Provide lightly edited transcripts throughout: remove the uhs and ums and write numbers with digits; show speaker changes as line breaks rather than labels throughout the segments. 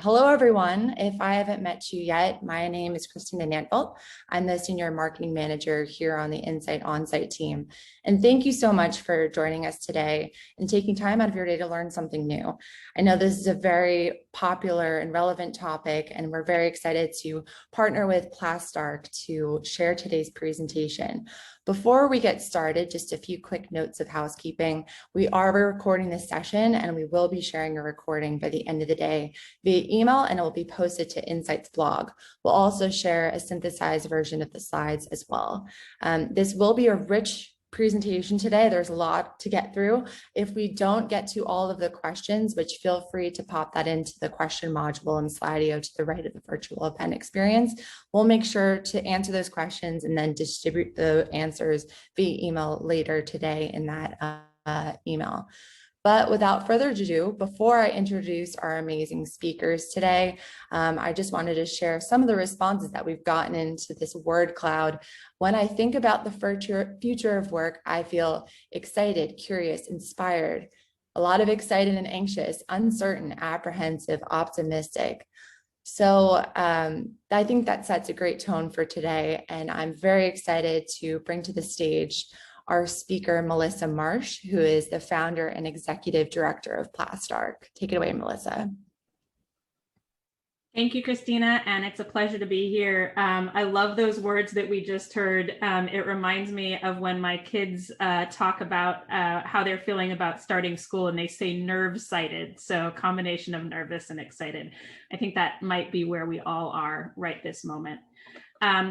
Hello, everyone. If I haven't met you yet, my name is Christina Nantvelt. I'm the Senior Marketing Manager here on the Insight Onsite team. And thank you so much for joining us today and taking time out of your day to learn something new. I know this is a very popular and relevant topic, and we're very excited to partner with Plastark to share today's presentation. Before we get started, just a few quick notes of housekeeping. We are recording this session, and we will be sharing a recording by the end of the day via email, and it will be posted to Insight's blog. We'll also share a synthesized version of the slides as well. This will be a rich presentation today. There's a lot to get through. If we don't get to all of the questions, which feel free to pop that into the question module and Slido to the right of the virtual event experience, we'll make sure to answer those questions and then distribute the answers via email later today in that email. But without further ado, before I introduce our amazing speakers today, I just wanted to share some of the responses that we've gotten into this word cloud. When I think about the future of work, I feel excited, curious, inspired, a lot of excited and anxious, uncertain, apprehensive, optimistic. So I think that sets a great tone for today, and I'm very excited to bring to the stage our speaker, Melissa Marsh, who is the founder and executive director of Plastark. Take it away, Melissa.
Thank you, Christina, and it's a pleasure to be here. I love those words that we just heard. It reminds me of when my kids talk about how they're feeling about starting school, and they say nerve-sighted, so a combination of nervous and excited. I think that might be where we all are right this moment.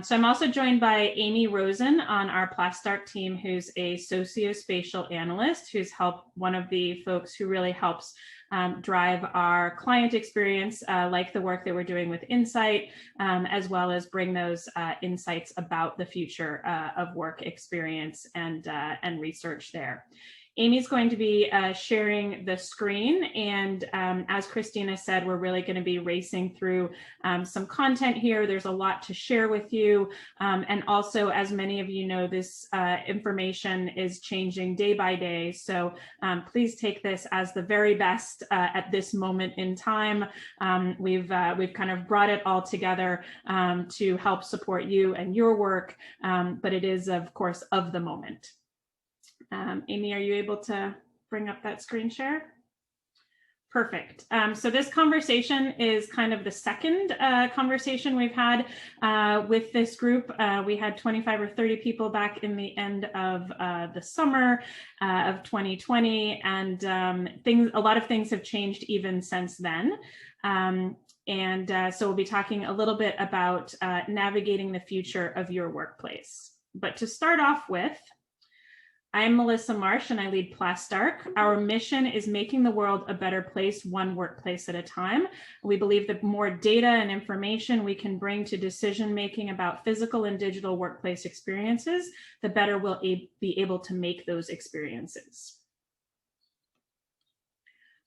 So I'm also joined by Amy Rosen on our Plastark team, who's a sociospatial analyst, who's one of the folks who really helps drive our client experience, like the work that we're doing with Insight, as well as bring those insights about the future of work experience and research there. Amy's going to be sharing the screen, and as Christina said, we're really going to be racing through some content here. There's a lot to share with you, and also, as many of you know, this information is changing day by day, so please take this as the very best at this moment in time. We've kind of brought it all together to help support you and your work, but it is, of course, of the moment. Amy, are you able to bring up that screen share? Perfect. So this conversation is kind of the second conversation we've had with this group. We had 25 or 30 people back in the end of the summer of 2020, and a lot of things have changed even since then. So we'll be talking a little bit about navigating the future of your workplace. But to start off with, I'm Melissa Marsh, and I lead Plastark. Our mission is making the world a better place, one workplace at a time. We believe that more data and information we can bring to decision-making about physical and digital workplace experiences, the better we'll be able to make those experiences.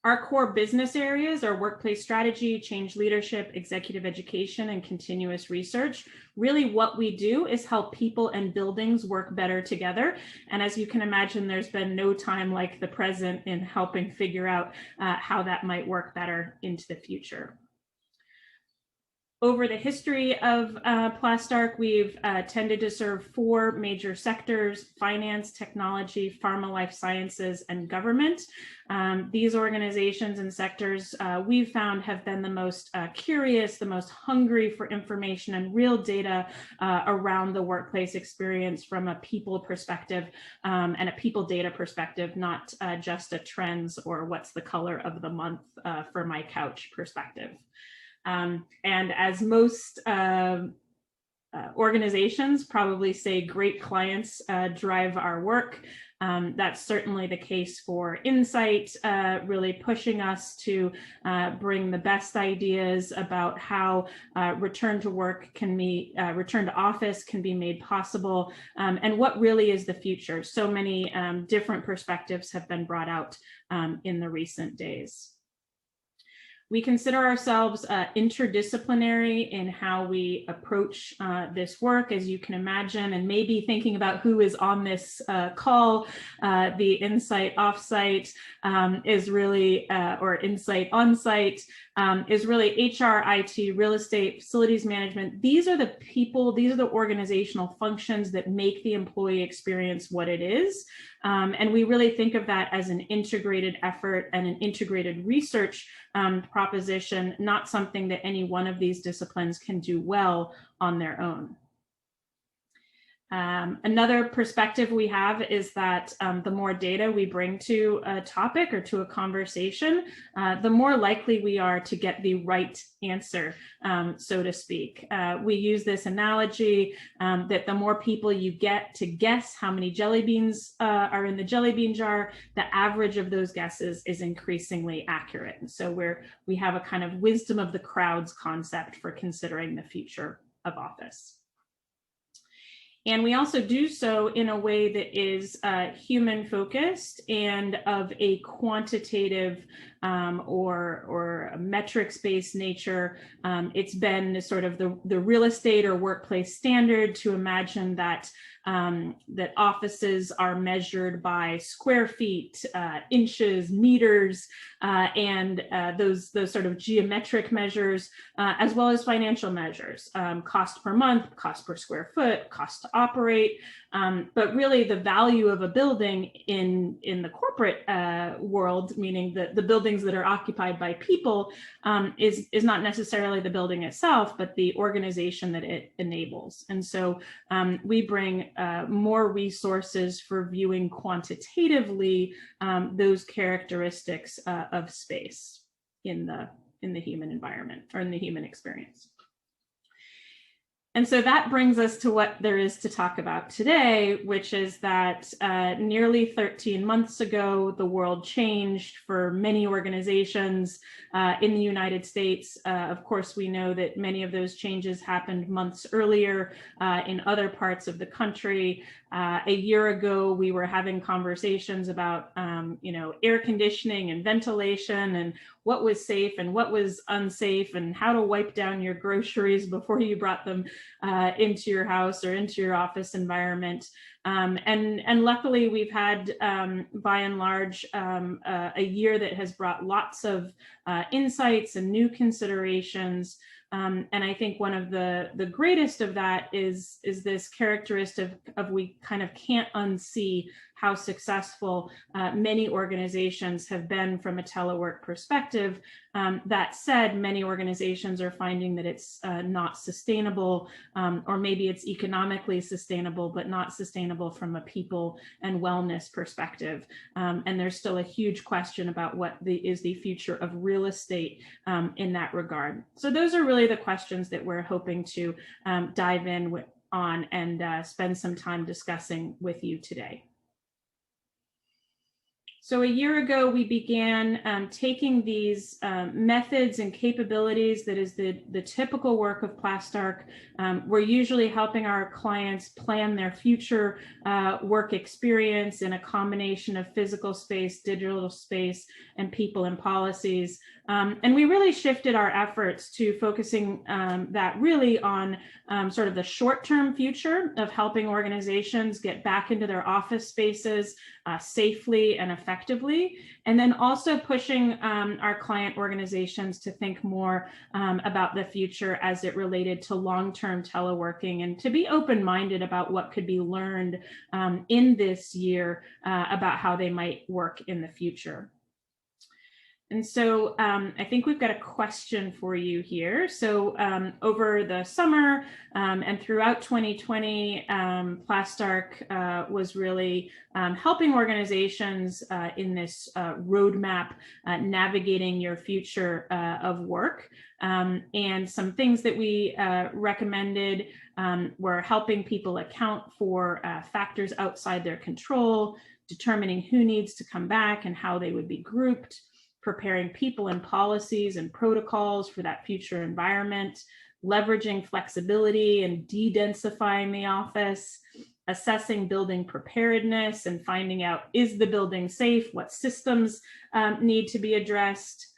Our core business areas are workplace strategy, change leadership, executive education, and continuous research. Really what we do is help people and buildings work better together. And as you can imagine, there's been no time like the present in helping figure out how that might work better into the future. Over the history of Plastark, we've tended to serve four major sectors: finance, technology, pharma, life sciences, and government. These organizations and sectors we've found have been the most curious, the most hungry for information and real data around the workplace experience from a people perspective and a people data perspective, not just a trends or what's the color of the month for my couch perspective. And as most organizations probably say, great clients drive our work. That's certainly the case for Insight, really pushing us to bring the best ideas about how return to work can be, return to office can be made possible, and what really is the future. So many different perspectives have been brought out in the recent days. We consider ourselves interdisciplinary in how we approach this work, as you can imagine, and maybe thinking about who is on this call. The Insight Offsite is really, or Insight Onsite is really HR, IT, real estate, facilities management. These are the people, these are the organizational functions that make the employee experience what it is. And we really think of that as an integrated effort and an integrated research proposition, not something that any one of these disciplines can do well on their own. Another perspective we have is that the more data we bring to a topic or to a conversation, the more likely we are to get the right answer, so to speak. We use this analogy that the more people you get to guess how many jelly beans are in the jelly bean jar, the average of those guesses is increasingly accurate. And so we have a kind of wisdom of the crowds concept for considering the future of office. And we also do so in a way that is human focused and of a quantitative or metrics-based nature. It's been sort of the real estate or workplace standard to imagine that that offices are measured by square feet, inches, meters, and those sort of geometric measures, as well as financial measures, cost per month, cost per square foot, cost to operate. But really the value of a building in the corporate world, meaning the buildings that are occupied by people, is not necessarily the building itself, but the organization that it enables. And so we bring more resources for viewing quantitatively those characteristics of space in the human environment or in the human experience. And so that brings us to what there is to talk about today, which is that nearly 13 months ago, the world changed for many organizations in the United States. Of course, we know that many of those changes happened months earlier in other parts of the country. A year ago, we were having conversations about, air conditioning and ventilation and what was safe and what was unsafe and how to wipe down your groceries before you brought them into your house or into your office environment. And luckily we've had, by and large, a year that has brought lots of insights and new considerations. And I think one of the greatest of that is this characteristic of we kind of can't unsee how successful many organizations have been from a telework perspective. That said, many organizations are finding that it's not sustainable, or maybe it's economically sustainable, but not sustainable from a people and wellness perspective. And there's still a huge question about what is the future of real estate in that regard. So those are really the questions that we're hoping to dive in on and spend some time discussing with you today. So a year ago, we began taking these methods and capabilities that is the typical work of Plastarc. We're usually helping our clients plan their future work experience in a combination of physical space, digital space, and people and policies. And we really shifted our efforts to focusing that really on sort of the short-term future of helping organizations get back into their office spaces safely and effectively, and then also pushing our client organizations to think more about the future as it related to long-term teleworking and to be open-minded about what could be learned in this year about how they might work in the future. And so I think we've got a question for you here. So over the summer and throughout 2020, Plastarc was really helping organizations in this roadmap navigating your future of work. And some things that we recommended were helping people account for factors outside their control, determining who needs to come back and how they would be grouped, preparing people and policies and protocols for that future environment, leveraging flexibility and de-densifying the office, assessing building preparedness and finding out, is the building safe? What systems need to be addressed?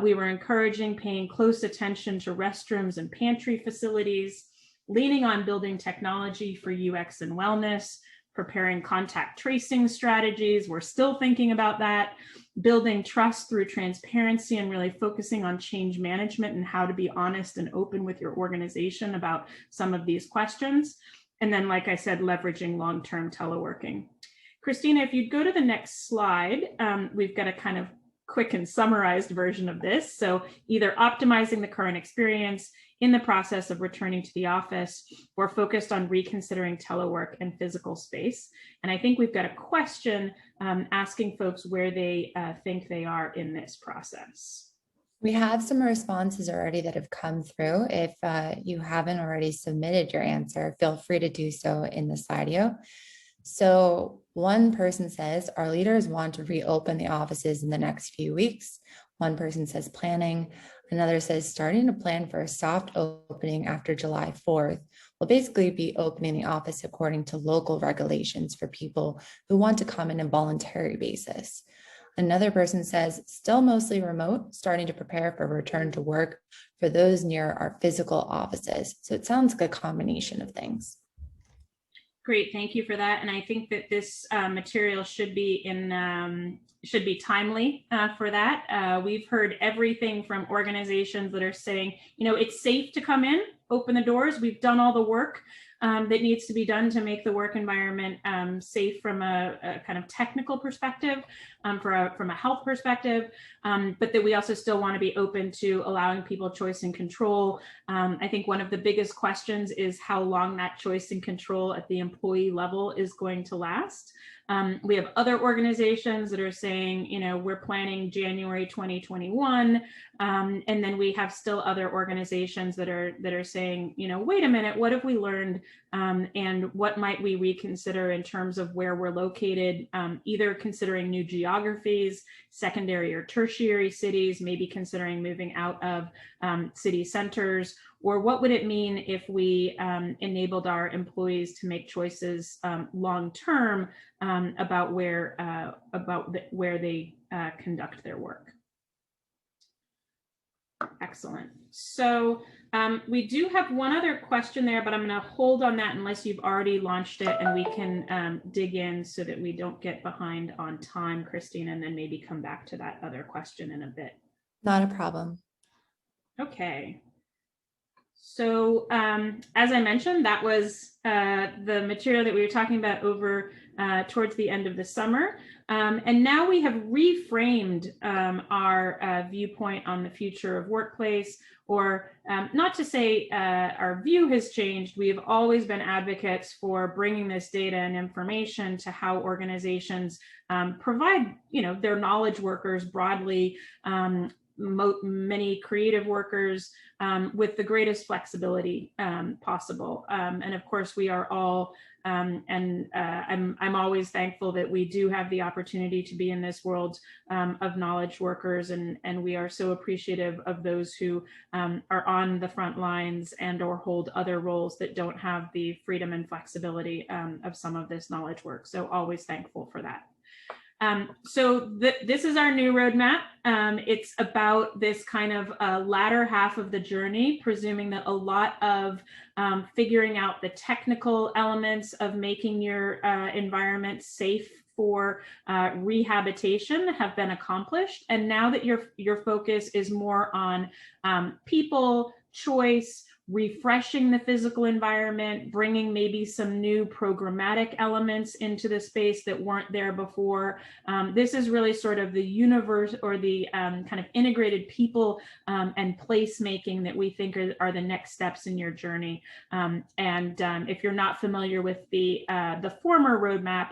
We were encouraging paying close attention to restrooms and pantry facilities, leaning on building technology for UX and wellness, preparing contact tracing strategies. We're still thinking about that. Building trust through transparency and really focusing on change management and how to be honest and open with your organization about some of these questions. And then, like I said, leveraging long-term teleworking. Christina, if you'd go to the next slide, we've got a kind of quick and summarized version of this. So either optimizing the current experience in the process of returning to the office, or focused on reconsidering telework and physical space. And I think we've got a question asking folks where they think they are in this process.
We have some responses already that have come through. If you haven't already submitted your answer, feel free to do so in the Slido. So one person says, our leaders want to reopen the offices in the next few weeks. One person says planning. Another says starting to plan for a soft opening after July 4th. We'll basically be opening the office according to local regulations for people who want to come in a voluntary basis. Another person says still mostly remote, starting to prepare for return to work for those near our physical offices. So it sounds like a combination of things.
Great, thank you for that. And I think that this material should be timely for that. We've heard everything from organizations that are saying, you know, it's safe to come in, open the doors. We've done all the work that needs to be done to make the work environment safe from a kind of technical perspective, from a health perspective, but that we also still want to be open to allowing people choice and control. I think one of the biggest questions is how long that choice and control at the employee level is going to last. We have other organizations that are saying, you know, we're planning January 2021, and then we have still other organizations that are saying, you know, wait a minute, what have we learned, and what might we reconsider in terms of where we're located, either considering new geographies, secondary or tertiary cities, maybe considering moving out of city centers, or what would it mean if we enabled our employees to make choices long-term about where they conduct their work. Excellent. So we do have one other question there, but I'm going to hold on that unless you've already launched it, and we can dig in so that we don't get behind on time, Christine, and then maybe come back to that other question in a bit.
Not a problem.
Okay. So as I mentioned, that was the material that we were talking about over towards the end of the summer. And now we have reframed our viewpoint on the future of workplace, or not to say our view has changed. We have always been advocates for bringing this data and information to how organizations provide, you know, their knowledge workers broadly, many creative workers with the greatest flexibility possible. And of course, we are all, I'm always thankful that we do have the opportunity to be in this world of knowledge workers, and we are so appreciative of those who are on the front lines and or hold other roles that don't have the freedom and flexibility of some of this knowledge work. So always thankful for that. This is our new roadmap. It's about this kind of latter half of the journey, presuming that a lot of figuring out the technical elements of making your environment safe for rehabilitation have been accomplished. And now that your focus is more on people, choice, refreshing the physical environment, bringing maybe some new programmatic elements into the space that weren't there before. This is really sort of the universe, or the kind of integrated people and placemaking that we think are the next steps in your journey. If you're not familiar with the former roadmap,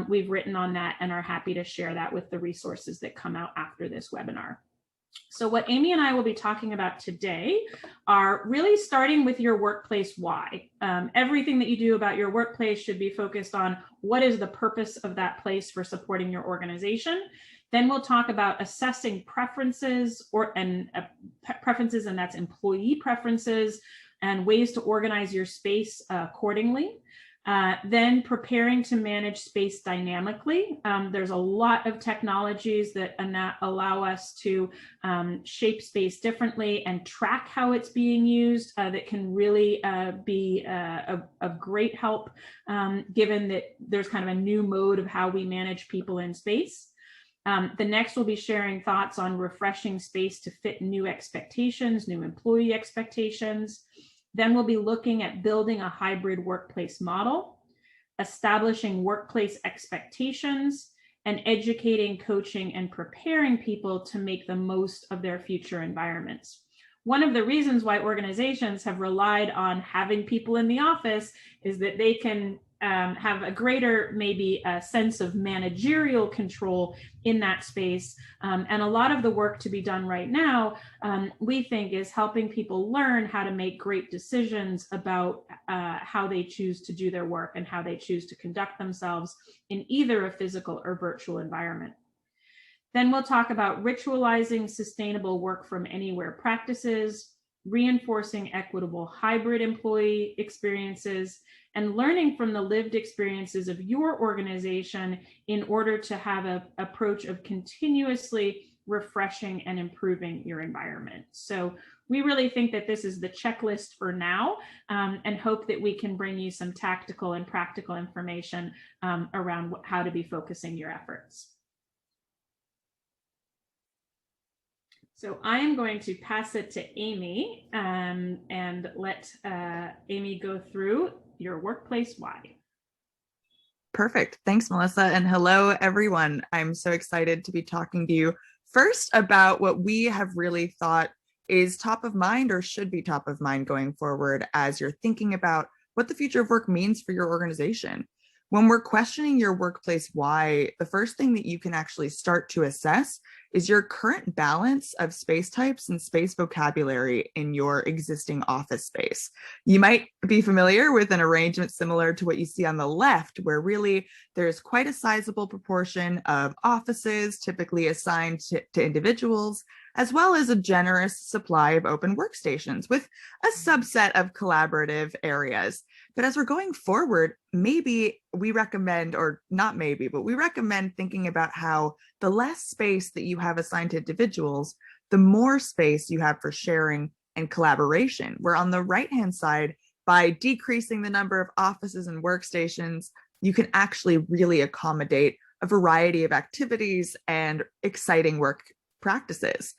we've written on that and are happy to share that with the resources that come out after this webinar. So what Amy and I will be talking about today are really starting with your workplace why. Everything that you do about your workplace should be focused on what is the purpose of that place for supporting your organization. Then we'll talk about assessing preferences, and that's employee preferences, and ways to organize your space accordingly. Then preparing to manage space dynamically. There's a lot of technologies that allow us to shape space differently and track how it's being used that can really be a great help given that there's kind of a new mode of how we manage people in space. The next will be sharing thoughts on refreshing space to fit new expectations, new employee expectations. Then we'll be looking at building a hybrid workplace model, establishing workplace expectations, and educating, coaching, and preparing people to make the most of their future environments. One of the reasons why organizations have relied on having people in the office is that they can have a greater maybe a sense of managerial control in that space. And a lot of the work to be done right now, we think, is helping people learn how to make great decisions about how they choose to do their work and how they choose to conduct themselves in either a physical or virtual environment. Then we'll talk about ritualizing sustainable work from anywhere practices, reinforcing equitable hybrid employee experiences, and learning from the lived experiences of your organization in order to have an approach of continuously refreshing and improving your environment. So we really think that this is the checklist for now, and hope that we can bring you some tactical and practical information around how to be focusing your efforts. So I am going to pass it to Amy and let Amy go through your workplace why.
Perfect. Thanks, Melissa. And hello, everyone. I'm so excited to be talking to you first about what we have really thought is top of mind or should be top of mind going forward as you're thinking about what the future of work means for your organization. When we're questioning your workplace why, the first thing that you can actually start to assess is your current balance of space types and space vocabulary in your existing office space. You might be familiar with an arrangement similar to what you see on the left, where really there's quite a sizable proportion of offices typically assigned to individuals, as well as a generous supply of open workstations with a subset of collaborative areas. But as we're going forward, maybe we recommend, or not maybe, but we recommend thinking about how the less space that you have assigned to individuals, the more space you have for sharing and collaboration. Where on the right-hand side, by decreasing the number of offices and workstations, you can actually really accommodate a variety of activities and exciting work practices.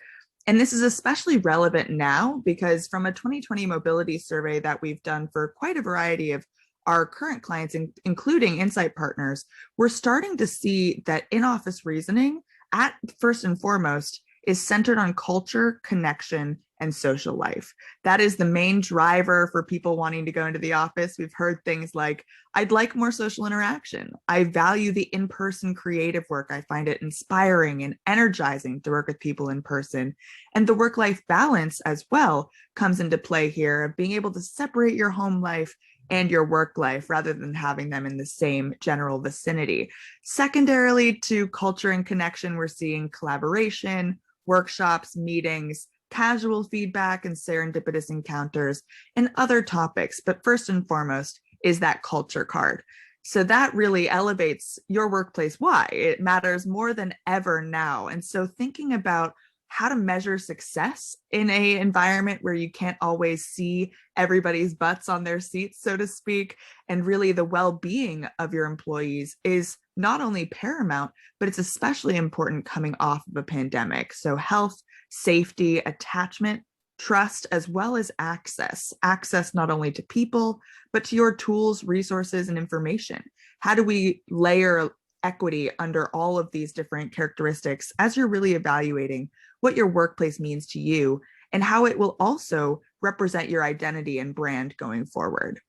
And this is especially relevant now because from a 2020 mobility survey that we've done for quite a variety of our current clients, including Insight partners, we're starting to see that in-office reasoning, at first and foremost, is centered on culture, connection, and social life. That is the main driver for people wanting to go into the office. We've heard things like, I'd like more social interaction. I value the in-person creative work. I find it inspiring and energizing to work with people in person. And the work-life balance as well comes into play here of being able to separate your home life and your work life rather than having them in the same general vicinity. Secondarily to culture and connection, we're seeing collaboration, workshops, meetings, casual feedback, and serendipitous encounters, and other topics. But first and foremost is that culture card. So that really elevates your workplace why. It matters more than ever now. And so thinking about how to measure success in an environment where you can't always see everybody's butts on their seats, so to speak, and really the well-being of your employees is not only paramount, but it's especially important coming off of a pandemic. So health, safety, attachment, trust, as well as access not only to people, but to your tools, resources, and information. How do we layer equity under all of these different characteristics as you're really evaluating what your workplace means to you and how it will also represent your identity and brand going forward?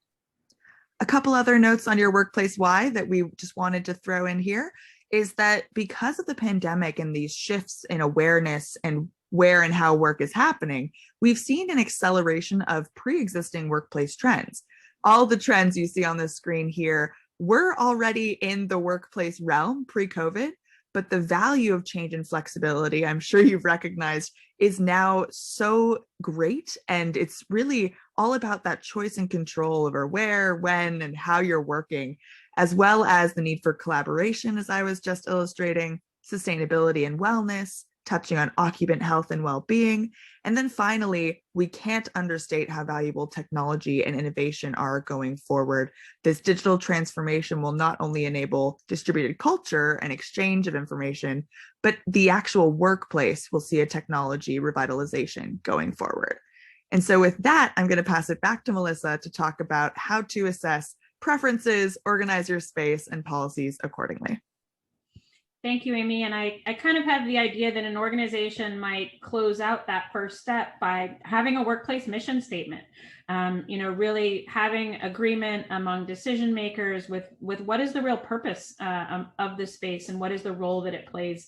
A couple other notes on your workplace why that we just wanted to throw in here is that because of the pandemic and these shifts in awareness and where and how work is happening, we've seen an acceleration of pre-existing workplace trends. All the trends you see on the screen here were already in the workplace realm pre-COVID, but the value of change and flexibility, I'm sure you've recognized, is now so great. And it's really all about that choice and control over where, when, and how you're working, as well as the need for collaboration, as I was just illustrating, sustainability and wellness, touching on occupant health and well-being. And then finally, we can't understate how valuable technology and innovation are going forward. This digital transformation will not only enable distributed culture and exchange of information, but the actual workplace will see a technology revitalization going forward. And so with that, I'm going to pass it back to Melissa to talk about how to assess preferences, organize your space, and policies accordingly.
Thank you, Amy. And I kind of have the idea that an organization might close out that first step by having a workplace mission statement. Really having agreement among decision makers with what is the real purpose of the space and what is the role that it plays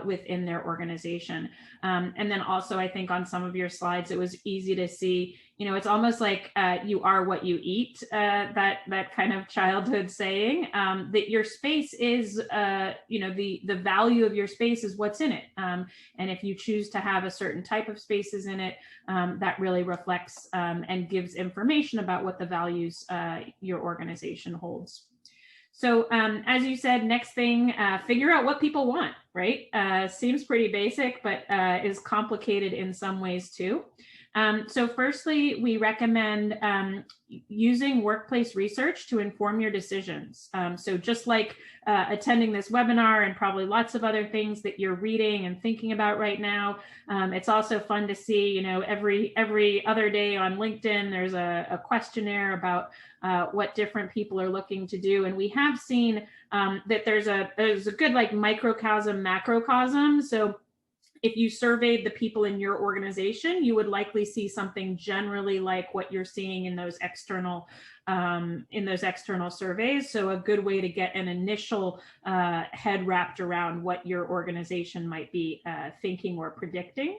within their organization. And then also, I think on some of your slides, it was easy to see, it's almost like you are what you eat, that kind of childhood saying, that your space is, the value of your space is what's in it. And if you choose to have a certain type of spaces in it, that really reflects and gives information about what the values your organization holds. So as you said, next thing, figure out what people want, right? Seems pretty basic, but is complicated in some ways too. So firstly, we recommend using workplace research to inform your decisions. So just like attending this webinar and probably lots of other things that you're reading and thinking about right now, it's also fun to see, every other day on LinkedIn, there's a questionnaire about what different people are looking to do. And we have seen that there's a good like microcosm, macrocosm. So if you surveyed the people in your organization, you would likely see something generally like what you're seeing in those external surveys. So a good way to get an initial head wrapped around what your organization might be thinking or predicting.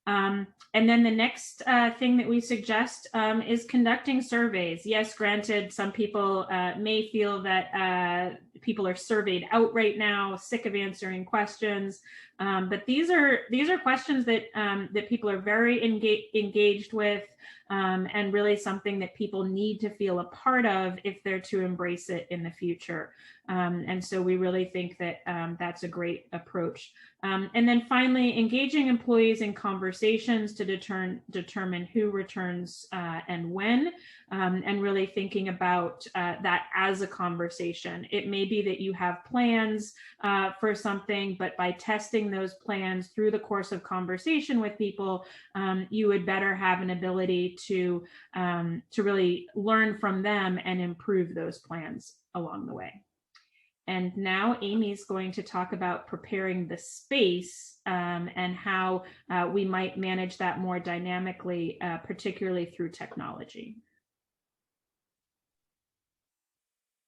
And then the next thing that we suggest is conducting surveys. Yes, granted, some people may feel that people are surveyed out right now, sick of answering questions. But these are questions that that people are very engaged with, and really something that people need to feel a part of if they're to embrace it in the future. And so we really think that that's a great approach. And then finally, engaging employees in conversations to determine who returns and when, and really thinking about that as a conversation. It may be that you have plans for something, but by testing those plans through the course of conversation with people, you would better have an ability to really learn from them and improve those plans along the way. And now Amy's going to talk about preparing the space and how we might manage that more dynamically, particularly through technology.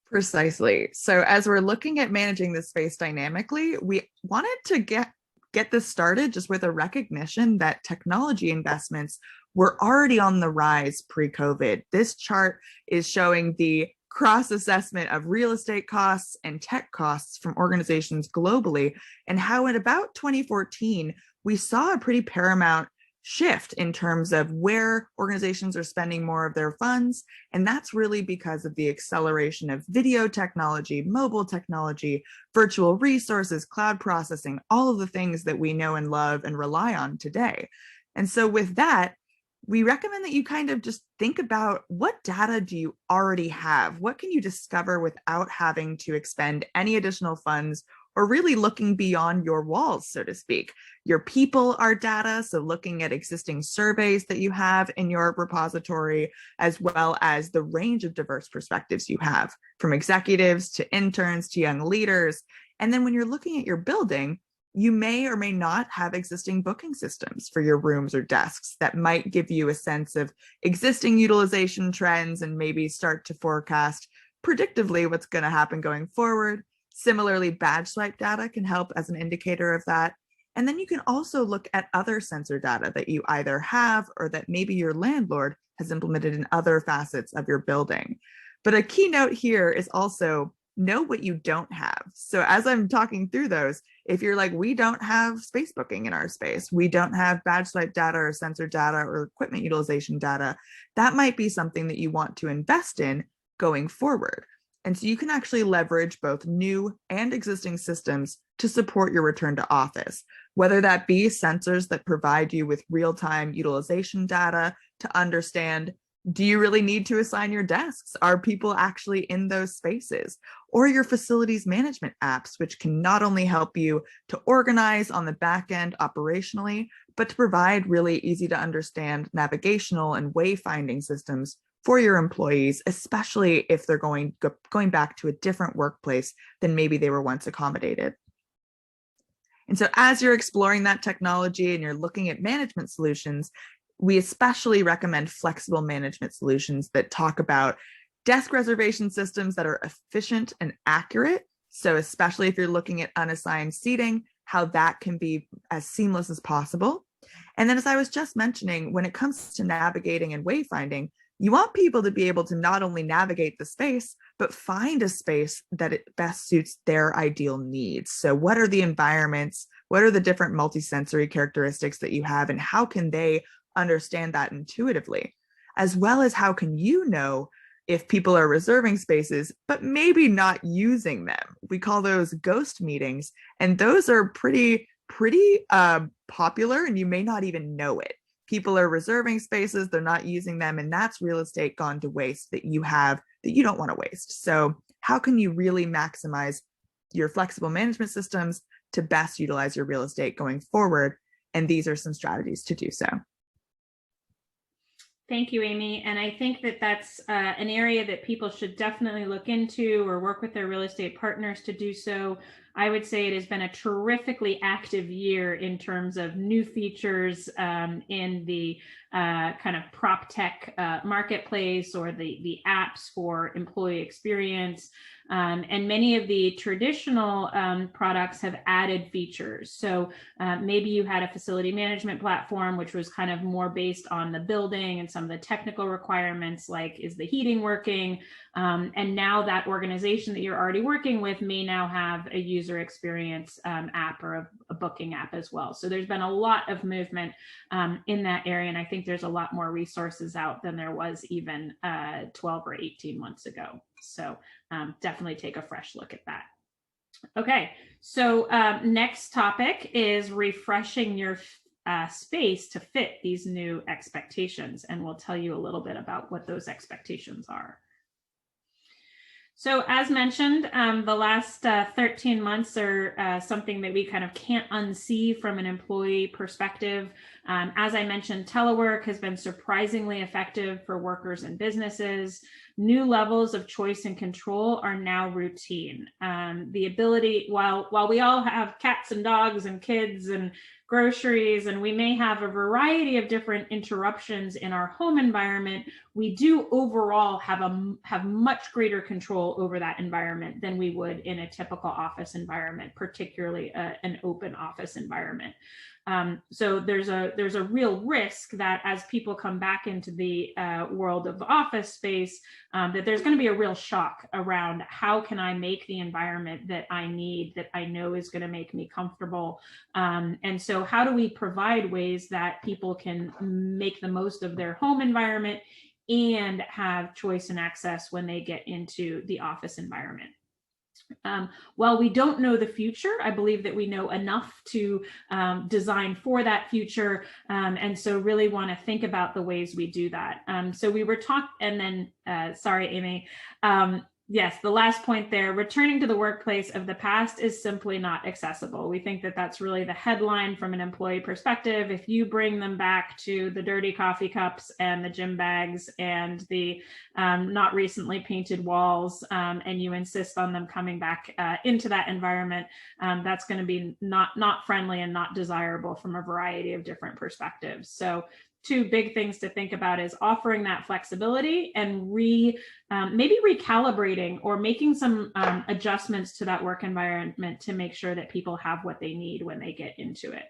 Precisely. So as we're looking at managing the space dynamically, we wanted to get this started just with a recognition that technology investments were already on the rise pre-COVID. This chart is showing the cross-assessment of real estate costs and tech costs from organizations globally, and how in about 2014, we saw a pretty paramount shift in terms of where organizations are spending more of their funds. And that's really because of the acceleration of video technology, mobile technology, virtual resources, cloud processing, all of the things that we know and love and rely on today. And so with that, we recommend that you kind of just think about what data do you already have? What can you discover without having to expend any additional funds or really looking beyond your walls, so to speak? Your people are data, so looking at existing surveys that you have in your repository, as well as the range of diverse perspectives you have, from executives to interns to young leaders. And then when you're looking at your building, you may or may not have existing booking systems for your rooms or desks that might give you a sense of existing utilization trends and maybe start to forecast predictively what's going to happen going forward. Similarly, badge swipe data can help as an indicator of that. And then you can also look at other sensor data that you either have or that maybe your landlord has implemented in other facets of your building. But a key note here is also know what you don't have. So as I'm talking through those, if you're like, we don't have space booking in our space, we don't have badge swipe data or sensor data or equipment utilization data, that might be something that you want to invest in going forward. And so you can actually leverage both new and existing systems to support your return to office, whether that be sensors that provide you with real-time utilization data to understand, do you really need to assign your desks? Are people actually in those spaces? Or your facilities management apps, which can not only help you to organize on the back end operationally, but to provide really easy to understand navigational and wayfinding systems for your employees, especially if they're going back to a different workplace than maybe they were once accommodated. And so as you're exploring that technology and you're looking at management solutions, we especially recommend flexible management solutions that talk about desk reservation systems that are efficient and accurate. So especially if you're looking at unassigned seating, how that can be as seamless as possible. And then as I was just mentioning, when it comes to navigating and wayfinding, you want people to be able to not only navigate the space, but find a space that it best suits their ideal needs. So what are the environments? What are the different multisensory characteristics that you have? And how can they understand that intuitively? As well as how can you know if people are reserving spaces, but maybe not using them? We call those ghost meetings. And those are pretty popular, and you may not even know it. People are reserving spaces, they're not using them, and that's real estate gone to waste that you have that you don't want to waste. So how can you really maximize your flexible management systems to best utilize your real estate going forward? And these are some strategies to do so.
Thank you, Amy. And I think that that's an area that people should definitely look into or work with their real estate partners to do so. I would say it has been a terrifically active year in terms of new features in the kind of prop tech marketplace, or the apps for employee experience. And many of the traditional products have added features. So maybe you had a facility management platform, which was kind of more based on the building and some of the technical requirements, like, is the heating working? And now that organization that you're already working with may now have a user experience app or a booking app as well. So there's been a lot of movement in that area. And I think there's a lot more resources out than there was even 12 or 18 months ago. So definitely take a fresh look at that. Okay, so next topic is refreshing your space to fit these new expectations. And we'll tell you a little bit about what those expectations are. So as mentioned, the last 13 months are something that we kind of can't unsee from an employee perspective. As I mentioned, telework has been surprisingly effective for workers and businesses. New levels of choice and control are now routine. The ability, while we all have cats and dogs and kids and groceries, and we may have a variety of different interruptions in our home environment, we do overall have much greater control over that environment than we would in a typical office environment, particularly an open office environment. So there's a real risk that as people come back into the world of office space, that there's going to be a real shock around how can I make the environment that I need, that I know is going to make me comfortable. And so how do we provide ways that people can make the most of their home environment and have choice and access when they get into the office environment? While we don't know the future, I believe that we know enough to design for that future. And so really want to think about the ways we do that. So we were and then, sorry, Amy. Yes, the last point there, returning to the workplace of the past is simply not accessible. We think that that's really the headline from an employee perspective. If you bring them back to the dirty coffee cups and the gym bags and the not recently painted walls, and you insist on them coming back into that environment, that's going to be not friendly and not desirable from a variety of different perspectives. So two big things to think about is offering that flexibility and maybe recalibrating or making some adjustments to that work environment to make sure that people have what they need when they get into it.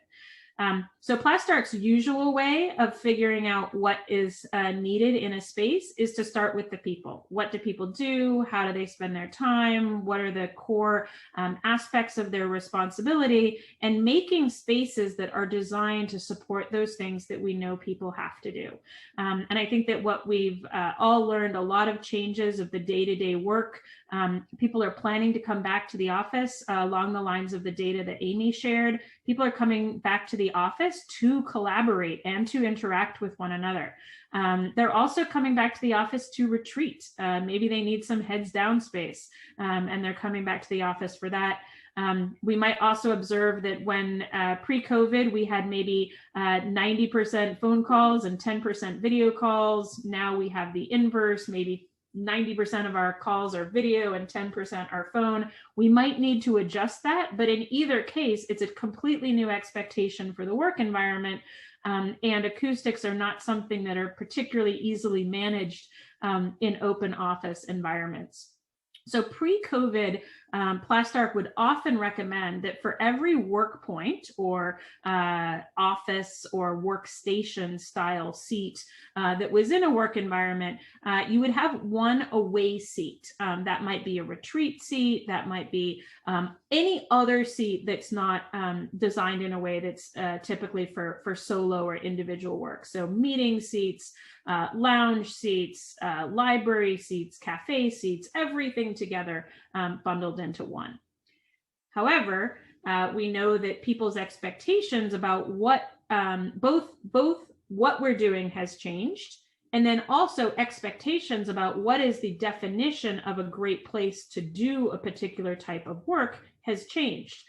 So Plastarc's usual way of figuring out what is needed in a space is to start with the people. What do people do? How do they spend their time? What are the core aspects of their responsibility? And making spaces that are designed to support those things that we know people have to do. And I think that what we've all learned, a lot of changes of the day-to-day work. People are planning to come back to the office along the lines of the data that Amy shared. People are coming back to the office to collaborate and to interact with one another. They're also coming back to the office to retreat. Maybe they need some heads down space, and they're coming back to the office for that. We might also observe that when pre-COVID, we had maybe 90% phone calls and 10% video calls. Now we have the inverse, maybe 90% of our calls are video and 10% are phone. We might need to adjust that, but in either case, it's a completely new expectation for the work environment. And acoustics are not something that are particularly easily managed in open office environments. So pre-COVID, Plastarc would often recommend that for every work point or office or workstation style seat that was in a work environment, you would have one away seat. That might be a retreat seat, that might be any other seat that's not designed in a way that's typically for solo or individual work. So meeting seats, lounge seats, library seats, cafe seats, everything together bundled into one. However, we know that people's expectations about what both what we're doing has changed, and then also expectations about what is the definition of a great place to do a particular type of work has changed.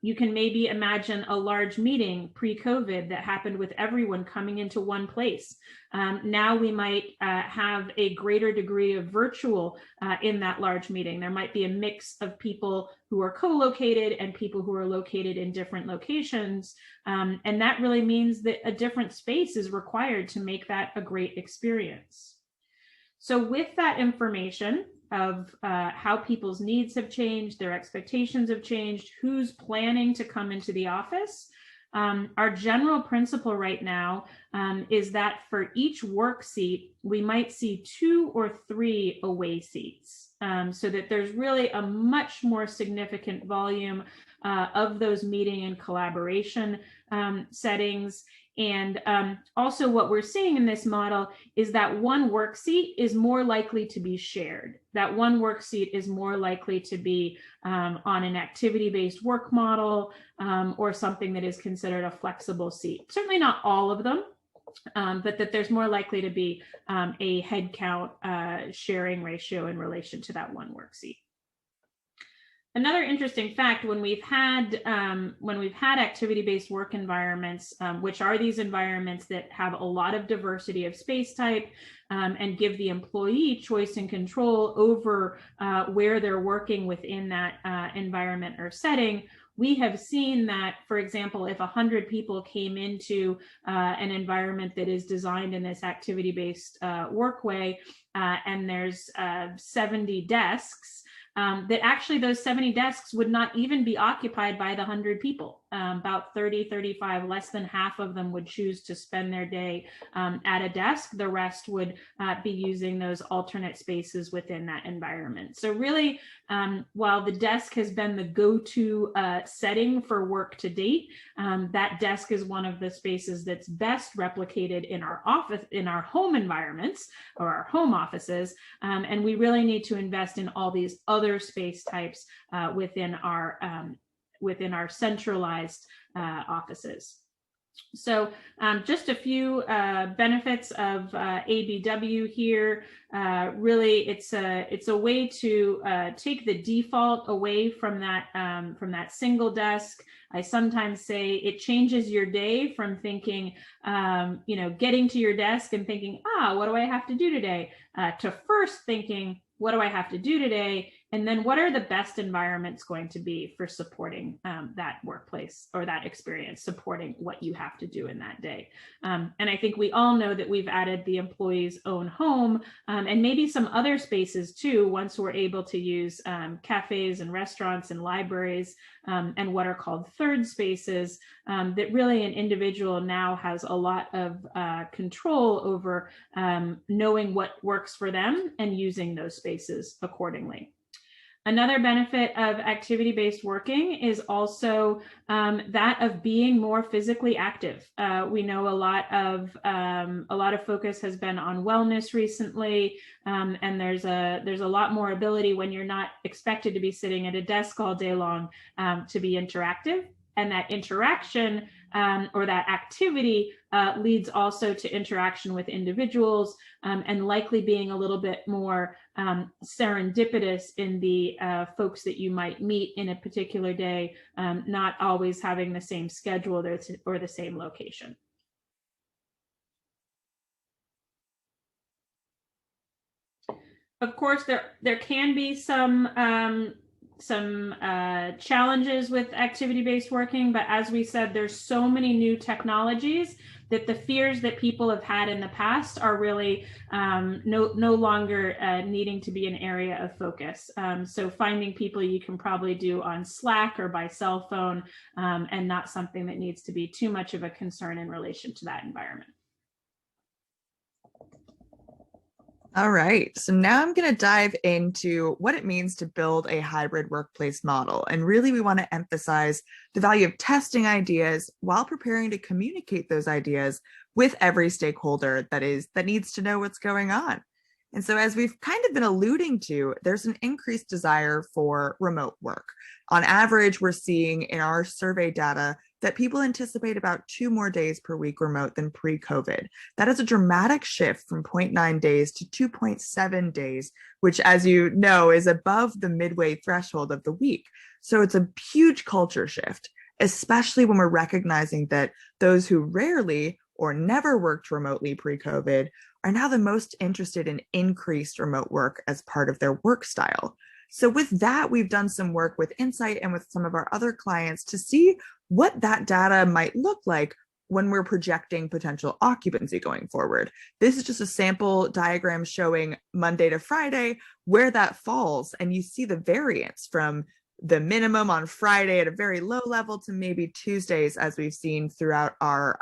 You can maybe imagine a large meeting pre-COVID that happened with everyone coming into one place. Now we might have a greater degree of virtual in that large meeting. There might be a mix of people who are co-located and people who are located in different locations. And that really means that a different space is required to make that a great experience. So with that information of how people's needs have changed, their expectations have changed, who's planning to come into the office, our general principle right now is that for each work seat, we might see 2 or 3 away seats, so that there's really a much more significant volume of those meeting and collaboration settings. And also what we're seeing in this model is that one work seat is more likely to be shared. That one work seat is more likely to be on an activity-based work model or something that is considered a flexible seat. Certainly not all of them, but that there's more likely to be a headcount sharing ratio in relation to that one work seat. Another interesting fact, when we've had activity-based work environments, which are these environments that have a lot of diversity of space type and give the employee choice and control over where they're working within that environment or setting, we have seen that, for example, if 100 people came into an environment that is designed in this activity-based work way, and there's 70 desks, that actually those 70 desks would not even be occupied by the 100 people. About 30, 35, less than half of them would choose to spend their day at a desk. The rest would be using those alternate spaces within that environment. So really, while the desk has been the go-to setting for work to date, that desk is one of the spaces that's best replicated in our office, in our home environments or our home offices. And we really need to invest in all these other space types within our centralized offices. So just a few benefits of ABW here. Really, it's a way to take the default away from that single desk. I sometimes say it changes your day from thinking, getting to your desk and thinking, what do I have to do today? To first thinking, what do I have to do today? And then what are the best environments going to be for supporting that workplace or that experience, supporting what you have to do in that day. And I think we all know that we've added the employee's own home and maybe some other spaces too, once we're able to use cafes and restaurants and libraries and what are called third spaces, that really an individual now has a lot of control over knowing what works for them and using those spaces accordingly. Another benefit of activity-based working is also that of being more physically active. We know a lot of focus has been on wellness recently, and there's a lot more ability when you're not expected to be sitting at a desk all day long to be interactive. And that interaction or that activity leads also to interaction with individuals and likely being a little bit more serendipitous in the folks that you might meet in a particular day, not always having the same schedule or the same location. Of course, there can be some challenges with activity-based working, but as we said, there's so many new technologies that the fears that people have had in the past are really no longer needing to be an area of focus. So finding people you can probably do on Slack or by cell phone and not something that needs to be too much of a concern in relation to that environment.
All right, so now I'm going to dive into what it means to build a hybrid workplace model. And really, we want to emphasize the value of testing ideas while preparing to communicate those ideas with every stakeholder that needs to know what's going on. And so as we've kind of been alluding to, there's an increased desire for remote work. On average, we're seeing in our survey data that people anticipate about 2 more days per week remote than pre-COVID. That is a dramatic shift from 0.9 days to 2.7 days, which, as you know, is above the midway threshold of the week. So it's a huge culture shift, especially when we're recognizing that those who rarely or never worked remotely pre-COVID are now the most interested in increased remote work as part of their work style. So with that, we've done some work with Insight and with some of our other clients to see what that data might look like when we're projecting potential occupancy going forward. This is just a sample diagram showing Monday to Friday where that falls, and you see the variance from the minimum on Friday at a very low level to maybe Tuesdays, as we've seen throughout our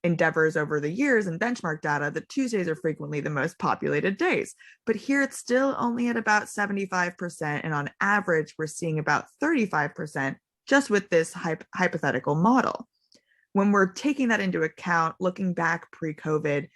endeavors over the years and benchmark data, that Tuesdays are frequently the most populated days. But here it's still only at about 75%. And on average, we're seeing about 35% just with this hypothetical model. When we're taking that into account, looking back pre-COVID,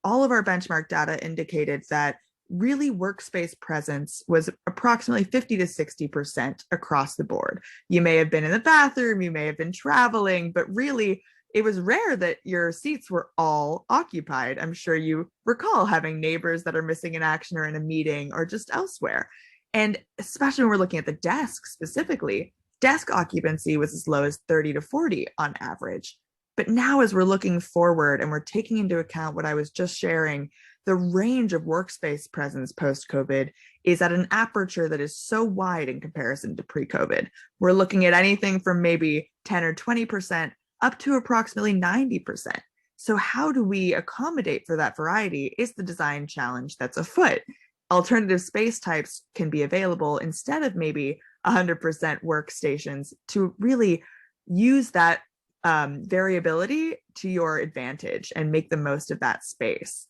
all of our benchmark data indicated that really workspace presence was approximately 50 to 60% across the board. You may have been in the bathroom, you may have been traveling, but really it was rare that your seats were all occupied. I'm sure you recall having neighbors that are missing in action or in a meeting or just elsewhere. And especially when we're looking at the desk specifically, desk occupancy was as low as 30 to 40 on average. But now as we're looking forward and we're taking into account what I was just sharing, the range of workspace presence post-COVID is at an aperture that is so wide in comparison to pre-COVID. We're looking at anything from maybe 10 or 20% up to approximately 90%. So how do we accommodate for that variety is the design challenge that's afoot. Alternative space types can be available instead of maybe 100% workstations to really use that variability to your advantage and make the most of that space.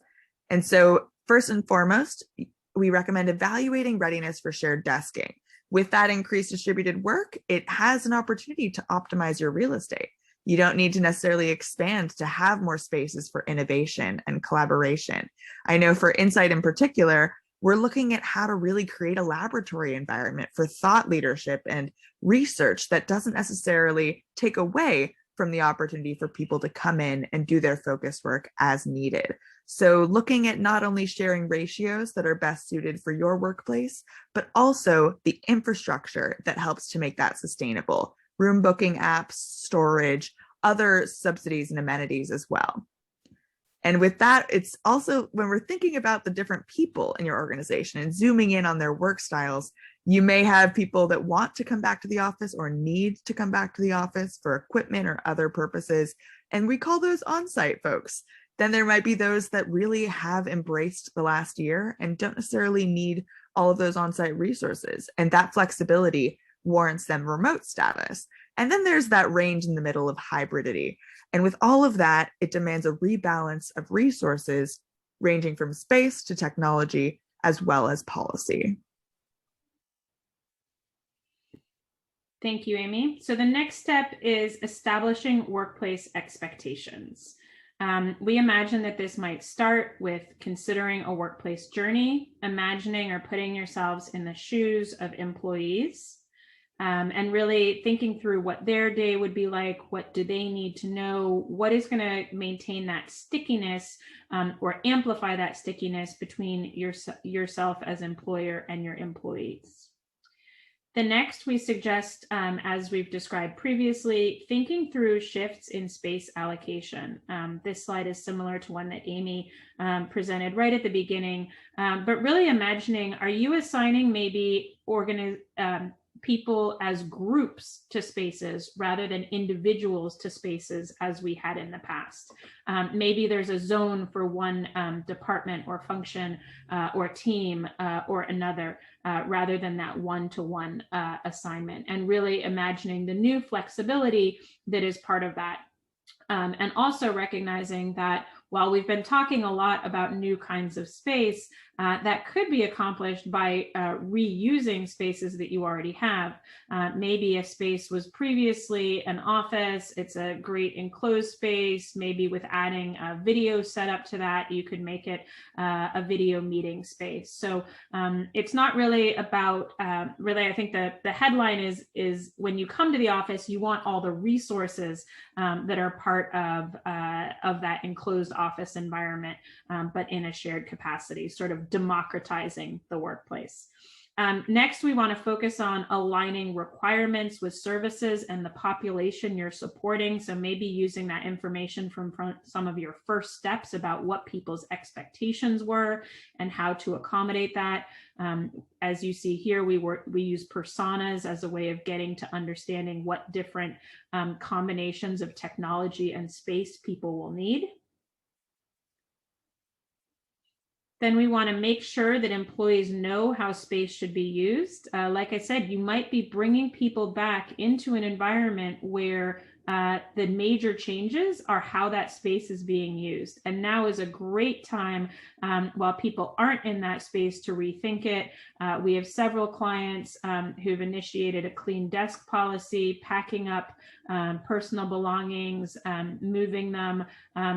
And so first and foremost, we recommend evaluating readiness for shared desking. With that increased distributed work, it has an opportunity to optimize your real estate. You don't need to necessarily expand to have more spaces for innovation and collaboration. I know for Insight in particular, we're looking at how to really create a laboratory environment for thought leadership and research that doesn't necessarily take away from the opportunity for people to come in and do their focus work as needed. So looking at not only sharing ratios that are best suited for your workplace, but also the infrastructure that helps to make that sustainable. Room booking apps, storage, other subsidies and amenities as well. And with that, it's also when we're thinking about the different people in your organization and zooming in on their work styles, you may have people that want to come back to the office or need to come back to the office for equipment or other purposes. And we call those on-site folks. Then there might be those that really have embraced the last year and don't necessarily need all of those on-site resources. And that flexibility warrants them remote status. And then there's that range in the middle of hybridity. And with all of that, it demands a rebalance of resources ranging from space to technology, as well as policy.
Thank you, Amy. So the next step is establishing workplace expectations. We imagine that this might start with considering a workplace journey, imagining or putting yourselves in the shoes of employees, and really thinking through what their day would be like, what do they need to know, what is going to maintain that stickiness or amplify that stickiness between yourself as employer and your employees. The next, we suggest, as we've described previously, thinking through shifts in space allocation. This slide is similar to one that Amy presented right at the beginning, but really imagining, are you assigning maybe people as groups to spaces rather than individuals to spaces as we had in the past? Maybe there's a zone for one department or function or team or another rather than that one-to-one assignment, and really imagining the new flexibility that is part of that. And also recognizing that while we've been talking a lot about new kinds of space, that could be accomplished by reusing spaces that you already have. Maybe a space was previously an office, it's a great enclosed space, maybe with adding a video setup to that, you could make it a video meeting space. So it's not really about, I think the headline is when you come to the office, you want all the resources that are part of that enclosed office environment, but in a shared capacity, sort of democratizing the workplace. Next, we want to focus on aligning requirements with services and the population you're supporting. So maybe using that information from some of your first steps about what people's expectations were and how to accommodate that. As you see here, we use personas as a way of getting to understanding what different combinations of technology and space people will need. Then we want to make sure that employees know how space should be used. Like I said, you might be bringing people back into an environment where the major changes are how that space is being used. And now is a great time while people aren't in that space to rethink it. We have several clients who've initiated a clean desk policy, packing up personal belongings, moving them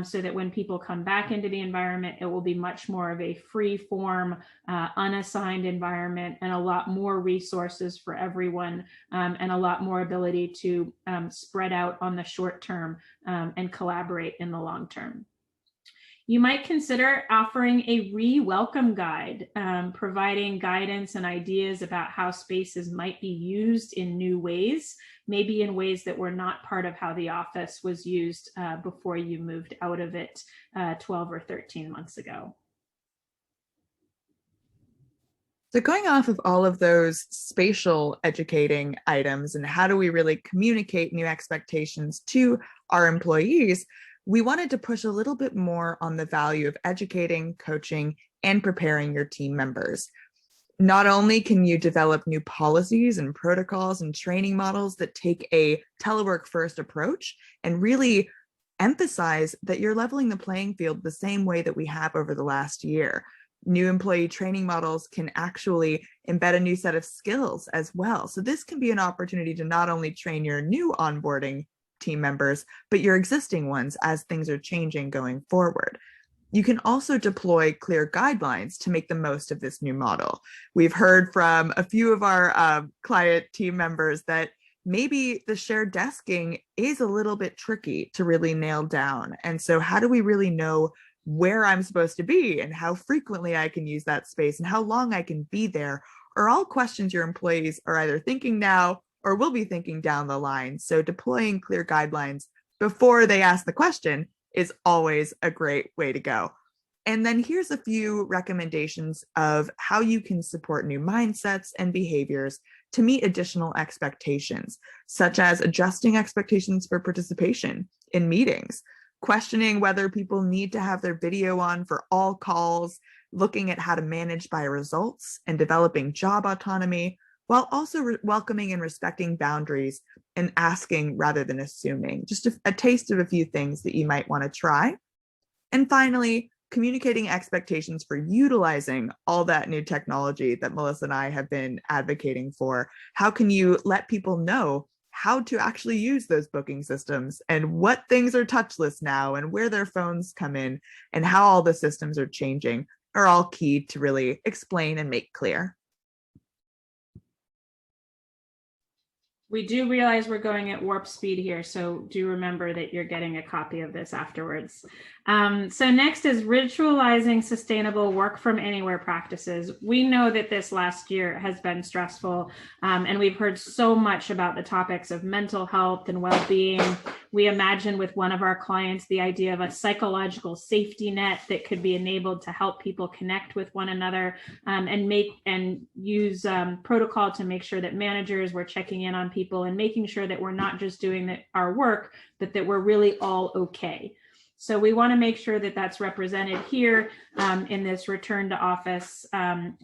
so that when people come back into the environment, it will be much more of a free form, unassigned environment, and a lot more resources for everyone, and a lot more ability to spread out on the short term and collaborate in the long term. You might consider offering a re-welcome guide, providing guidance and ideas about how spaces might be used in new ways, maybe in ways that were not part of how the office was used before you moved out of it 12 or 13 months ago.
So going off of all of those spatial educating items and how do we really communicate new expectations to our employees, we wanted to push a little bit more on the value of educating, coaching, and preparing your team members. Not only can you develop new policies and protocols and training models that take a telework first approach and really emphasize that you're leveling the playing field the same way that we have over the last year. New employee training models can actually embed a new set of skills as well. So this can be an opportunity to not only train your new onboarding team members, but your existing ones as things are changing going forward. You can also deploy clear guidelines to make the most of this new model. We've heard from a few of our client team members that maybe the shared desking is a little bit tricky to really nail down. And so how do we really know where I'm supposed to be and how frequently I can use that space and how long I can be there are all questions your employees are either thinking now or will be thinking down the line. So deploying clear guidelines before they ask the question is always a great way to go. And then here's a few recommendations of how you can support new mindsets and behaviors to meet additional expectations, such as adjusting expectations for participation in meetings, questioning whether people need to have their video on for all calls, looking at how to manage by results, and developing job autonomy, while also welcoming and respecting boundaries and asking rather than assuming. Just a taste of a few things that you might want to try. And finally, communicating expectations for utilizing all that new technology that Melissa and I have been advocating for. How can you let people know how to actually use those booking systems and what things are touchless now and where their phones come in and how all the systems are changing are all key to really explain and make clear.
We do realize we're going at warp speed here, so do remember that you're getting a copy of this afterwards. So next is ritualizing sustainable work from anywhere practices. We know that this last year has been stressful, and we've heard so much about the topics of mental health and well-being. We imagine with one of our clients the idea of a psychological safety net that could be enabled to help people connect with one another, and use protocol to make sure that managers were checking in on people and making sure that we're not just doing our work, but that we're really all okay. So we want to make sure that that's represented here in this return to office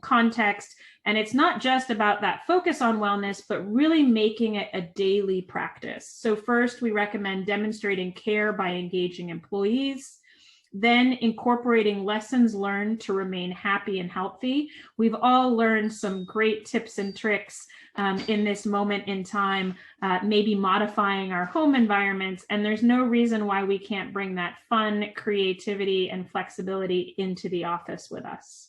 context. And it's not just about that focus on wellness, but really making it a daily practice. So first, we recommend demonstrating care by engaging employees, then incorporating lessons learned to remain happy and healthy. We've all learned some great tips and tricks in this moment in time, maybe modifying our home environments, and there's no reason why we can't bring that fun, creativity, and flexibility into the office with us.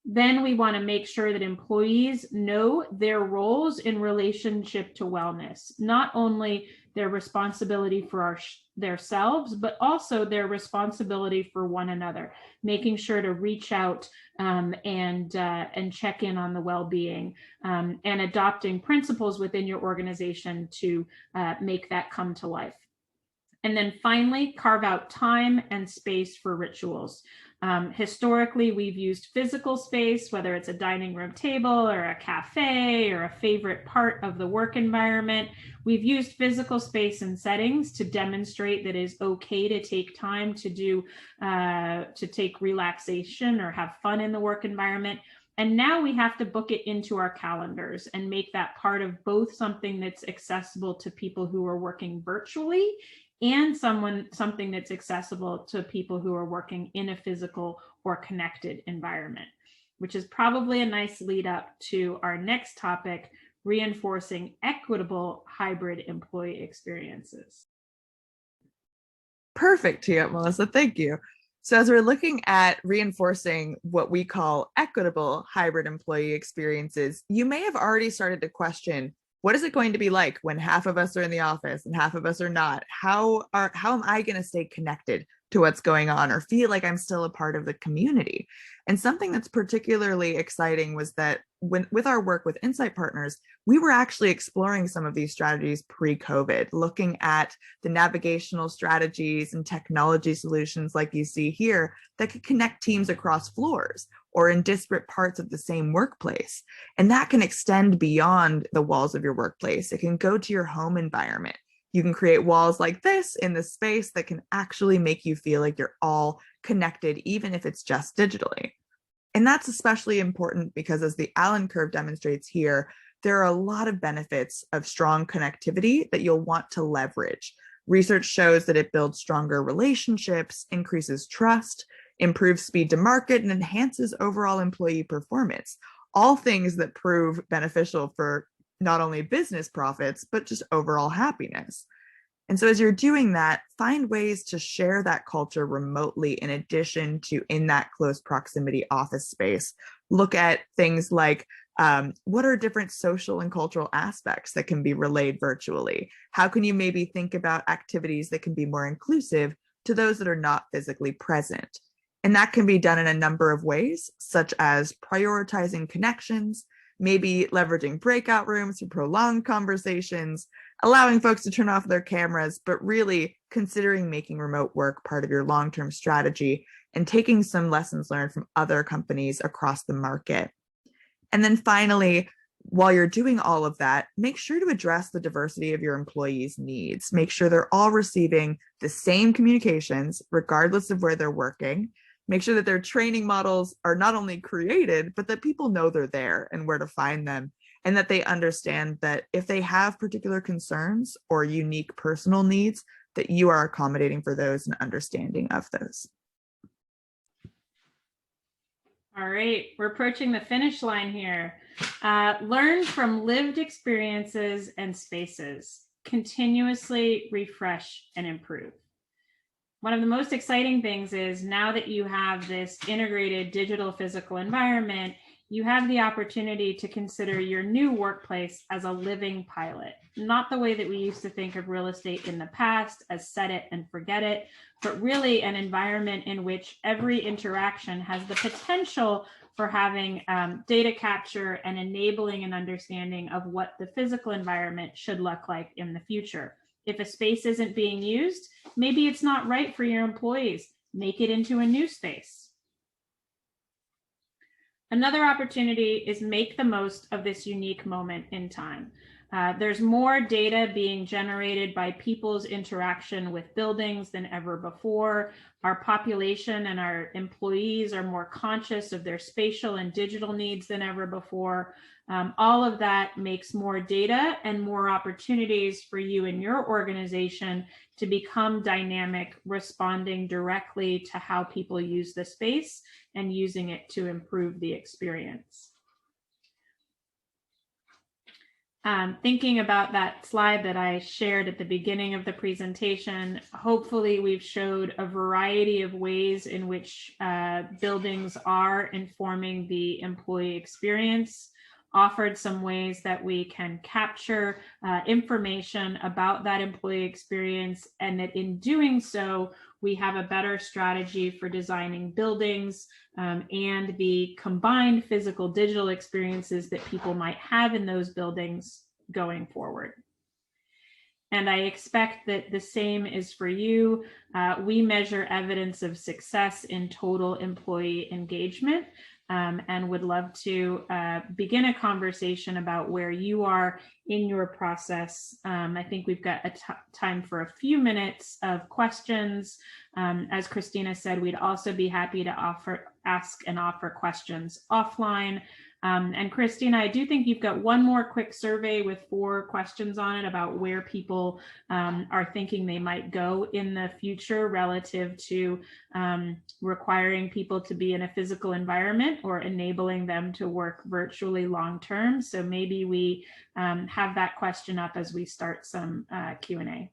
Then we want to make sure that employees know their roles in relationship to wellness, not only their responsibility for themselves, but also their responsibility for one another, making sure to reach out and check in on the well-being, and adopting principles within your organization to make that come to life. And then finally, carve out time and space for rituals. Historically, we've used physical space, whether it's a dining room table or a cafe or a favorite part of the work environment. We've used physical space and settings to demonstrate that it is okay to take time to take relaxation or have fun in the work environment. And now we have to book it into our calendars and make that part of both something that's accessible to people who are working virtually and something that's accessible to people who are working in a physical or connected environment, which is probably a nice lead up to our next topic, reinforcing equitable hybrid employee experiences.
Perfect, Melissa, thank you. So as we're looking at reinforcing what we call equitable hybrid employee experiences, you may have already started to question, what is it going to be like when half of us are in the office and half of us are not? How am I going to stay connected to what's going on or feel like I'm still a part of the community? And something that's particularly exciting was that with our work with Insight Partners, we were actually exploring some of these strategies pre-COVID, looking at the navigational strategies and technology solutions like you see here that could connect teams across floors or in disparate parts of the same workplace. And that can extend beyond the walls of your workplace. It can go to your home environment. You can create walls like this in the space that can actually make you feel like you're all connected, even if it's just digitally. And that's especially important because, as the Allen curve demonstrates here, there are a lot of benefits of strong connectivity that you'll want to leverage. Research shows that it builds stronger relationships, increases trust, improves speed to market, and enhances overall employee performance. All things that prove beneficial for not only business profits, but just overall happiness. And so as you're doing that, find ways to share that culture remotely in addition to in that close proximity office space. Look at things like what are different social and cultural aspects that can be relayed virtually? How can you maybe think about activities that can be more inclusive to those that are not physically present? And that can be done in a number of ways, such as prioritizing connections, maybe leveraging breakout rooms for prolonged conversations, allowing folks to turn off their cameras, but really considering making remote work part of your long-term strategy and taking some lessons learned from other companies across the market. And then finally, while you're doing all of that, make sure to address the diversity of your employees' needs. Make sure they're all receiving the same communications, regardless of where they're working. Make sure that their training models are not only created, but that people know they're there and where to find them, and that they understand that if they have particular concerns or unique personal needs, that you are accommodating for those and understanding of those.
All right, we're approaching the finish line here. Learn from lived experiences and spaces. Continuously refresh and improve. One of the most exciting things is now that you have this integrated digital physical environment, you have the opportunity to consider your new workplace as a living pilot, not the way that we used to think of real estate in the past as set it and forget it, but really an environment in which every interaction has the potential for having data capture and enabling an understanding of what the physical environment should look like in the future. If a space isn't being used, maybe it's not right for your employees. Make it into a new space. Another opportunity is make the most of this unique moment in time. There's more data being generated by people's interaction with buildings than ever before. Our population and our employees are more conscious of their spatial and digital needs than ever before. All of that makes more data and more opportunities for you and your organization to become dynamic, responding directly to how people use the space and using it to improve the experience. Thinking about that slide that I shared at the beginning of the presentation, hopefully we've showed a variety of ways in which buildings are informing the employee experience, offered some ways that we can capture information about that employee experience, and that in doing so, we have a better strategy for designing buildings and the combined physical digital experiences that people might have in those buildings going forward. And I expect that the same is for you. We measure evidence of success in total employee engagement. And would love to begin a conversation about where you are in your process. I think we've got time for a few minutes of questions. As Christina said, we'd also be happy to ask and offer questions offline. And Christina, I do think you've got one more quick survey with 4 questions on it about where people are thinking they might go in the future relative to requiring people to be in a physical environment or enabling them to work virtually long term. So maybe we have that question up as we start some Q&A.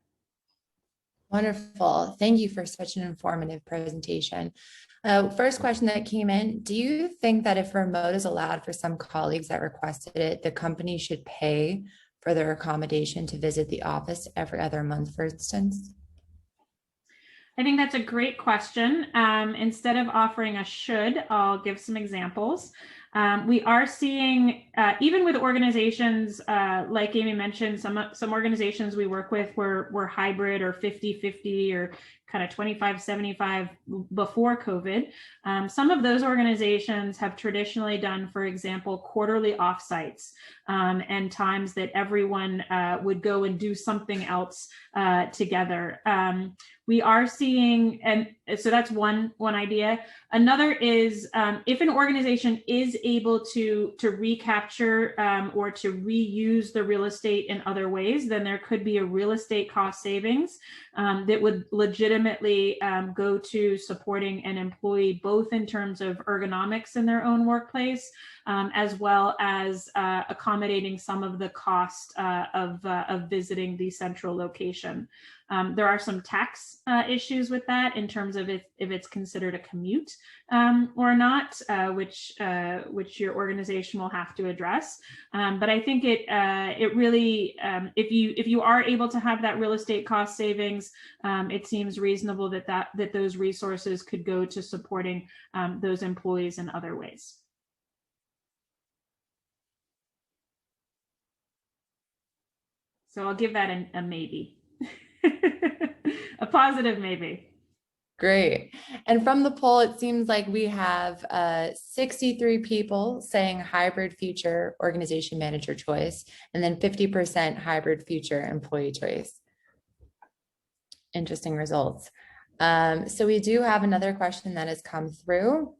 Wonderful. Thank you for such an informative presentation. First question that came in, do you think that if remote is allowed for some colleagues that requested it, the company should pay for their accommodation to visit the office every other month, for instance?
I think that's a great question. Instead of offering a should, I'll give some examples. We are seeing, even with organizations, like Amy mentioned, some organizations we work with were hybrid or 50-50 or kind of 25-75 before COVID. Some of those organizations have traditionally done, for example, quarterly offsites and times that everyone would go and do something else together. We are seeing, and so that's one idea. Another is if an organization is able to recapture or to reuse the real estate in other ways, then there could be a real estate cost savings that would legitimately go to supporting an employee, both in terms of ergonomics in their own workplace, as well as accommodating some of the cost of visiting the central location. There are some tax issues with that in terms of if it's considered a commute or not, which your organization will have to address. But I think it really, if you are able to have that real estate cost savings, it seems reasonable that those resources could go to supporting those employees in other ways. So I'll give that a maybe. A positive, maybe.
Great. And from the poll, it seems like we have 63 people saying hybrid future organization manager choice, and then 50% hybrid future employee choice. Interesting results. So we do have another question that has come through.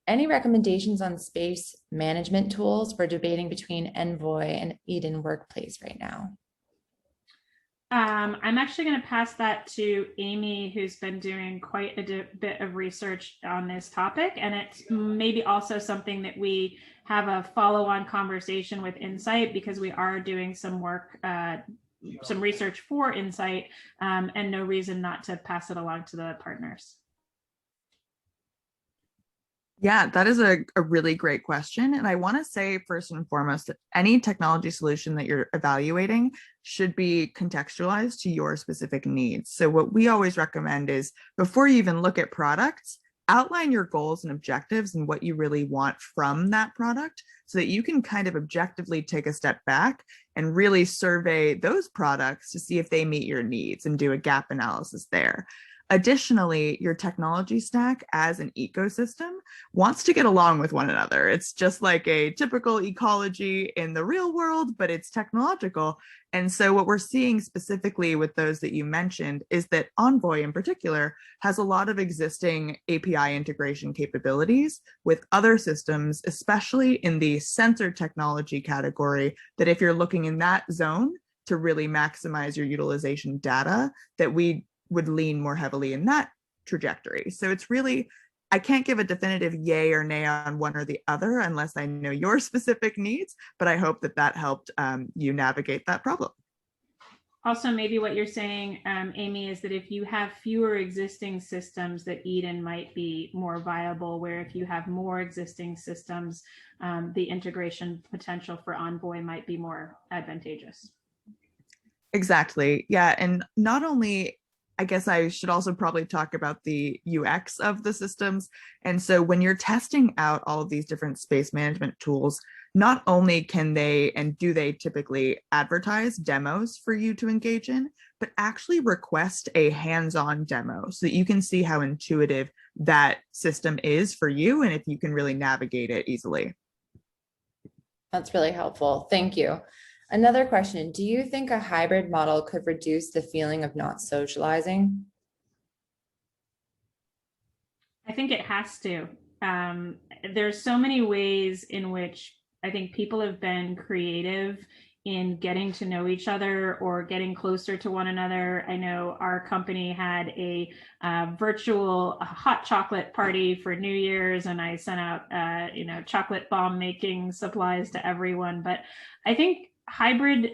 Any recommendations on space management tools? We're debating between Envoy and Eden Workplace right now.
I'm actually going to pass that to Amy, who's been doing quite a bit of research on this topic. And it's maybe also something that we have a follow-on conversation with Insight, because we are doing some work, some research for Insight, and no reason not to pass it along to the partners.
Yeah, that is a really great question. And I want to say first and foremost that any technology solution that you're evaluating should be contextualized to your specific needs. So what we always recommend is before you even look at products, outline your goals and objectives and what you really want from that product so that you can kind of objectively take a step back and really survey those products to see if they meet your needs and do a gap analysis there. Additionally, your technology stack as an ecosystem wants to get along with one another. It's just like a typical ecology in the real world, but it's technological. And so what we're seeing specifically with those that you mentioned is that Envoy in particular has a lot of existing API integration capabilities with other systems, especially in the sensor technology category, that if you're looking in that zone to really maximize your utilization data, that we would lean more heavily in that trajectory. So it's really, I can't give a definitive yay or nay on one or the other unless I know your specific needs, but I hope that that helped you navigate that problem.
Also, maybe what you're saying, Amy, is that if you have fewer existing systems, that Eden might be more viable, where if you have more existing systems, the integration potential for Envoy might be more advantageous.
Exactly. Yeah. And not only, I guess I should also probably talk about the UX of the systems. And so when you're testing out all of these different space management tools, not only can they and do they typically advertise demos for you to engage in, but actually request a hands-on demo so that you can see how intuitive that system is for you and if you can really navigate it easily.
That's really helpful. Thank you. Another question, do you think a hybrid model could reduce the feeling of not socializing?
I think it has to. There's so many ways in which I think people have been creative in getting to know each other or getting closer to one another. I know our company had a virtual hot chocolate party for New Year's, and I sent out, chocolate bomb making supplies to everyone. But I think hybrid,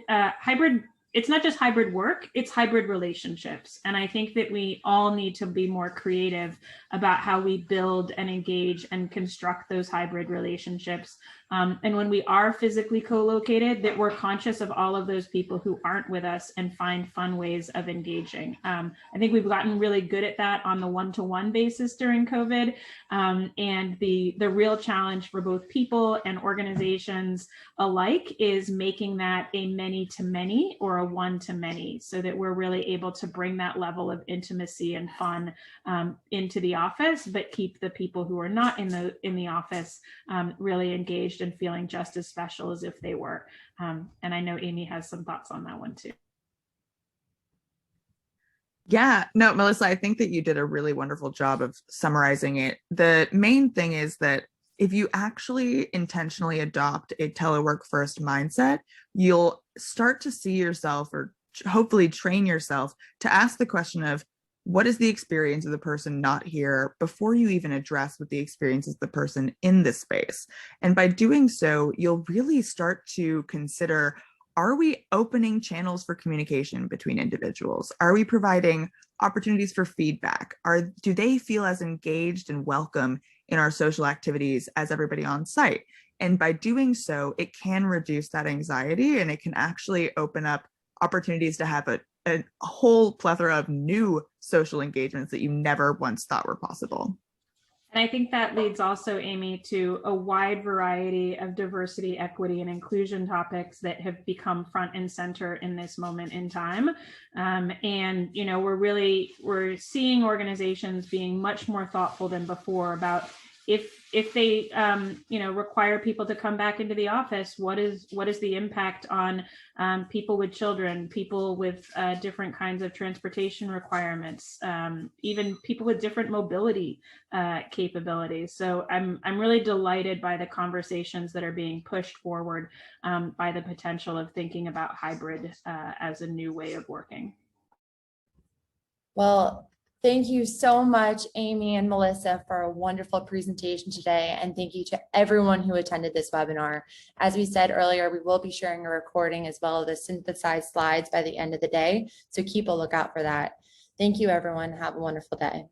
it's not just hybrid work, it's hybrid relationships. And I think that we all need to be more creative about how we build and engage and construct those hybrid relationships. And when we are physically co-located, that we're conscious of all of those people who aren't with us and find fun ways of engaging. I think we've gotten really good at that on the one-to-one basis during COVID. And the real challenge for both people and organizations alike is making that a many-to-many or a one-to-many, so that we're really able to bring that level of intimacy and fun into the office, but keep the people who are not in the office really engaged and feeling just as special as if they were. And I know Amy has some thoughts on that one too.
Yeah, no, Melissa, I think that you did a really wonderful job of summarizing it. The main thing is that if you actually intentionally adopt a telework first mindset, you'll start to see yourself, or hopefully train yourself to ask the question of, what is the experience of the person not here, before you even address what the experience is the person in this space. And by doing so, you'll really start to consider, are we opening channels for communication between individuals? Are we providing opportunities for feedback? Do they feel as engaged and welcome in our social activities as everybody on site? And by doing so, it can reduce that anxiety, and it can actually open up opportunities to have a whole plethora of new social engagements that you never once thought were possible.
I think that leads also, Amy, to a wide variety of diversity, equity, and inclusion topics that have become front and center in this moment in time. And, you know, we're seeing organizations being much more thoughtful than before about if they you know, require people to come back into the office, what is the impact on people with children, people with different kinds of transportation requirements, even people with different mobility capabilities. So I'm really delighted by the conversations that are being pushed forward by the potential of thinking about hybrid as a new way of working.
Well, thank you so much, Amy and Melissa, for a wonderful presentation today. And thank you to everyone who attended this webinar. As we said earlier, we will be sharing a recording as well as the synthesized slides by the end of the day. So keep a lookout for that. Thank you, everyone. Have a wonderful day.